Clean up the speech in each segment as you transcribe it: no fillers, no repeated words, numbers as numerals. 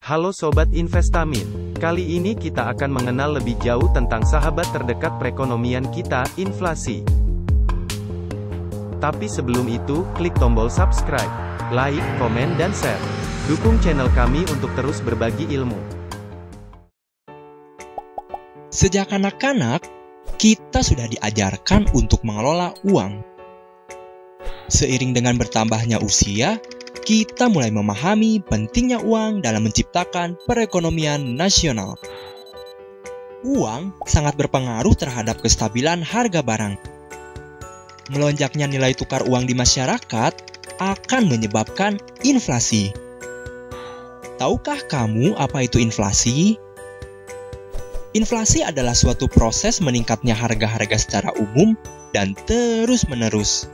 Halo Sobat Investamin, kali ini kita akan mengenal lebih jauh tentang sahabat terdekat perekonomian kita, inflasi. Tapi sebelum itu, klik tombol subscribe, like, komen dan share. Dukung channel kami untuk terus berbagi ilmu. Sejak anak-anak, kita sudah diajarkan untuk mengelola uang. Seiring dengan bertambahnya usia, kita mulai memahami pentingnya uang dalam menciptakan perekonomian nasional. Uang sangat berpengaruh terhadap kestabilan harga barang. Melonjaknya nilai tukar uang di masyarakat akan menyebabkan inflasi. Tahukah kamu apa itu inflasi? Inflasi adalah suatu proses meningkatnya harga-harga secara umum dan terus-menerus.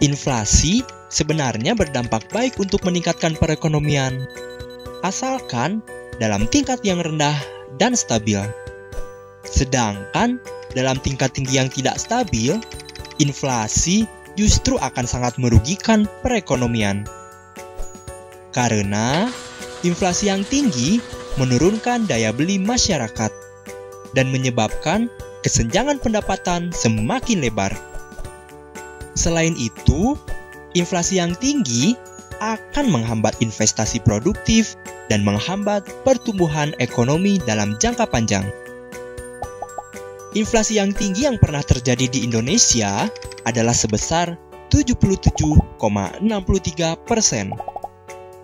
Inflasi sebenarnya berdampak baik untuk meningkatkan perekonomian, asalkan dalam tingkat yang rendah dan stabil. Sedangkan dalam tingkat tinggi yang tidak stabil, inflasi justru akan sangat merugikan perekonomian. Karena inflasi yang tinggi menurunkan daya beli masyarakat dan menyebabkan kesenjangan pendapatan semakin lebar. Selain itu, inflasi yang tinggi akan menghambat investasi produktif dan menghambat pertumbuhan ekonomi dalam jangka panjang. Inflasi yang tinggi yang pernah terjadi di Indonesia adalah sebesar 77,63%,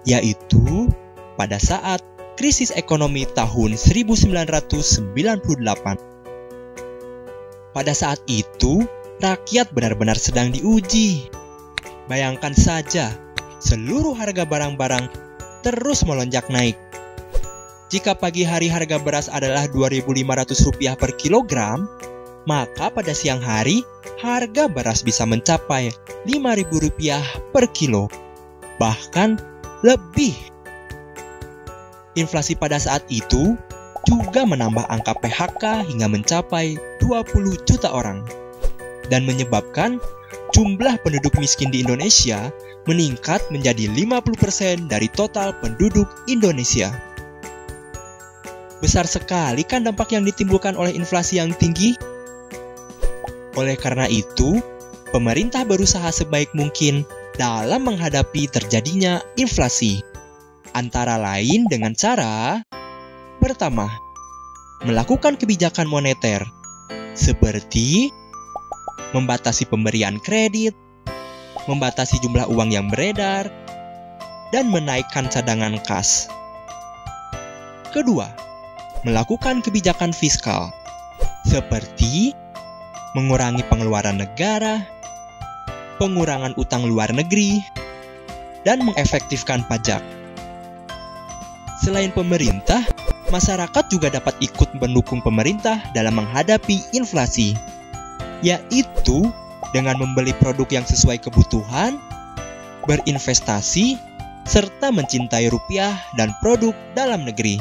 yaitu pada saat krisis ekonomi tahun 1998. Pada saat itu, rakyat benar-benar sedang diuji. Bayangkan saja, seluruh harga barang-barang terus melonjak naik. Jika pagi hari harga beras adalah Rp2.500 per kilogram, maka pada siang hari harga beras bisa mencapai Rp5.000 per kilo, bahkan lebih. Inflasi pada saat itu juga menambah angka PHK hingga mencapai 20 juta orang dan menyebabkan jumlah penduduk miskin di Indonesia meningkat menjadi 50% dari total penduduk Indonesia. Besar sekali kan dampak yang ditimbulkan oleh inflasi yang tinggi? Oleh karena itu, pemerintah berusaha sebaik mungkin dalam menghadapi terjadinya inflasi. Antara lain dengan cara: pertama, melakukan kebijakan moneter seperti membatasi pemberian kredit, membatasi jumlah uang yang beredar, dan menaikkan cadangan kas. Kedua, melakukan kebijakan fiskal, seperti mengurangi pengeluaran negara, pengurangan utang luar negeri, dan mengefektifkan pajak. Selain pemerintah, masyarakat juga dapat ikut mendukung pemerintah dalam menghadapi inflasi, yaitu dengan membeli produk yang sesuai kebutuhan, berinvestasi, serta mencintai rupiah dan produk dalam negeri.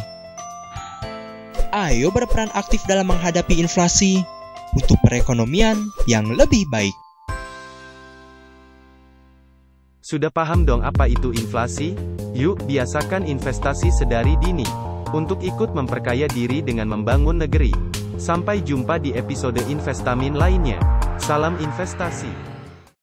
Ayo berperan aktif dalam menghadapi inflasi untuk perekonomian yang lebih baik. Sudah paham dong apa itu inflasi? Yuk biasakan investasi sedari dini, untuk ikut memperkaya diri dengan membangun negeri. Sampai jumpa di episode Investamin lainnya. Salam investasi.